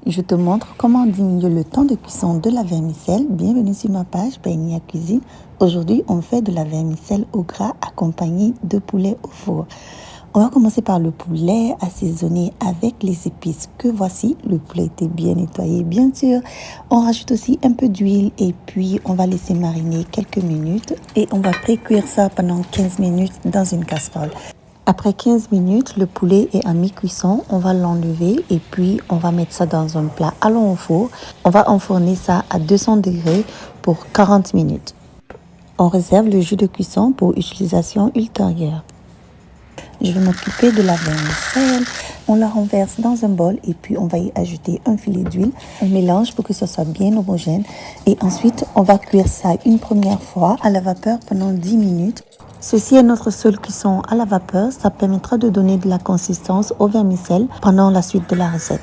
je te montre comment diminuer le temps de cuisson de la vermicelle. Bienvenue sur ma page Bainia Cuisine. Aujourd'hui, on fait de la vermicelle au gras accompagnée de poulet au four. On va commencer par le poulet assaisonné avec les épices que voici. Le poulet était bien nettoyé, bien sûr. On rajoute aussi un peu d'huile et puis on va laisser mariner quelques minutes. Et on va pré-cuire ça pendant 15 minutes dans une casserole. Après 15 minutes, le poulet est à mi-cuisson. On va l'enlever et puis on va mettre ça dans un plat. Allons au four. On va enfourner ça à 200 degrés pour 40 minutes. On réserve le jus de cuisson pour utilisation ultérieure. Je vais m'occuper de la vermicelle. On la renverse dans un bol et puis on va y ajouter un filet d'huile. On mélange pour que ce soit bien homogène. Et ensuite, on va cuire ça une première fois à la vapeur pendant 10 minutes. Ceci est notre seule cuisson à la vapeur. Ça permettra de donner de la consistance au vermicelle pendant la suite de la recette.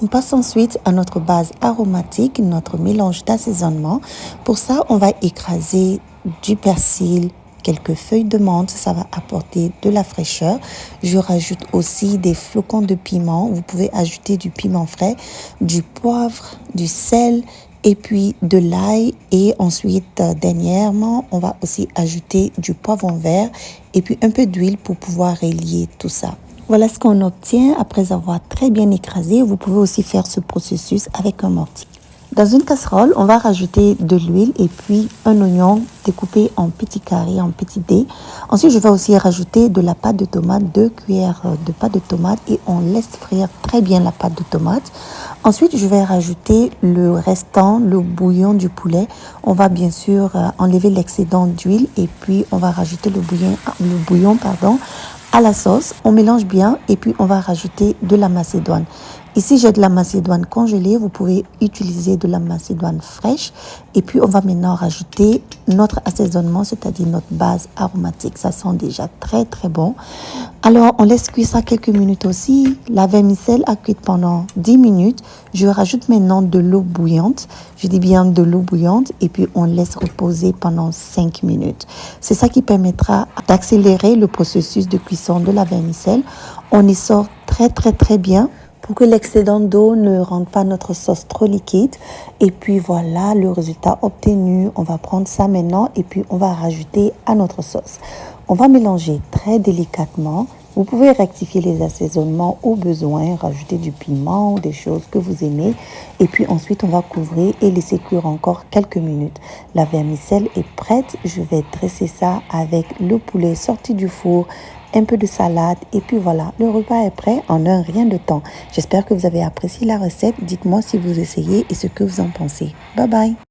On passe ensuite à notre base aromatique, notre mélange d'assaisonnement. Pour ça, on va écraser du persil, quelques feuilles de menthe, ça va apporter de la fraîcheur. Je rajoute aussi des flocons de piment. Vous pouvez ajouter du piment frais, du poivre, du sel et puis de l'ail. Et ensuite, dernièrement, on va aussi ajouter du poivron vert et puis un peu d'huile pour pouvoir relier tout ça. Voilà ce qu'on obtient après avoir très bien écrasé. Vous pouvez aussi faire ce processus avec un mortier. Dans une casserole, on va rajouter de l'huile et puis un oignon découpé en petits carrés, en petits dés. Ensuite, je vais aussi rajouter de la pâte de tomate, 2 cuillères de pâte de tomate et on laisse frire très bien la pâte de tomate. Ensuite, je vais rajouter le restant, le bouillon du poulet. On va bien sûr enlever l'excédent d'huile et puis on va rajouter le bouillon à la sauce. On mélange bien et puis on va rajouter de la macédoine. Ici, j'ai de la macédoine congelée. Vous pouvez utiliser de la macédoine fraîche. Et puis, on va maintenant rajouter notre assaisonnement, c'est-à-dire notre base aromatique. Ça sent déjà très, très bon. Alors, on laisse cuire ça quelques minutes aussi. La vermicelle a cuit pendant 10 minutes. Je rajoute maintenant de l'eau bouillante. Je dis bien de l'eau bouillante. Et puis, on laisse reposer pendant 5 minutes. C'est ça qui permettra d'accélérer le processus de cuisson de la vermicelle. On y sort très, très, très bien. Pour que l'excédent d'eau ne rende pas notre sauce trop liquide. Et puis voilà le résultat obtenu. On va prendre ça maintenant et puis on va rajouter à notre sauce. On va mélanger très délicatement. Vous pouvez rectifier les assaisonnements au besoin, rajouter du piment ou des choses que vous aimez. Et puis ensuite, on va couvrir et laisser cuire encore quelques minutes. La vermicelle est prête. Je vais dresser ça avec le poulet sorti du four, un peu de salade et puis voilà, le repas est prêt en un rien de temps. J'espère que vous avez apprécié la recette. Dites-moi si vous essayez et ce que vous en pensez. Bye bye.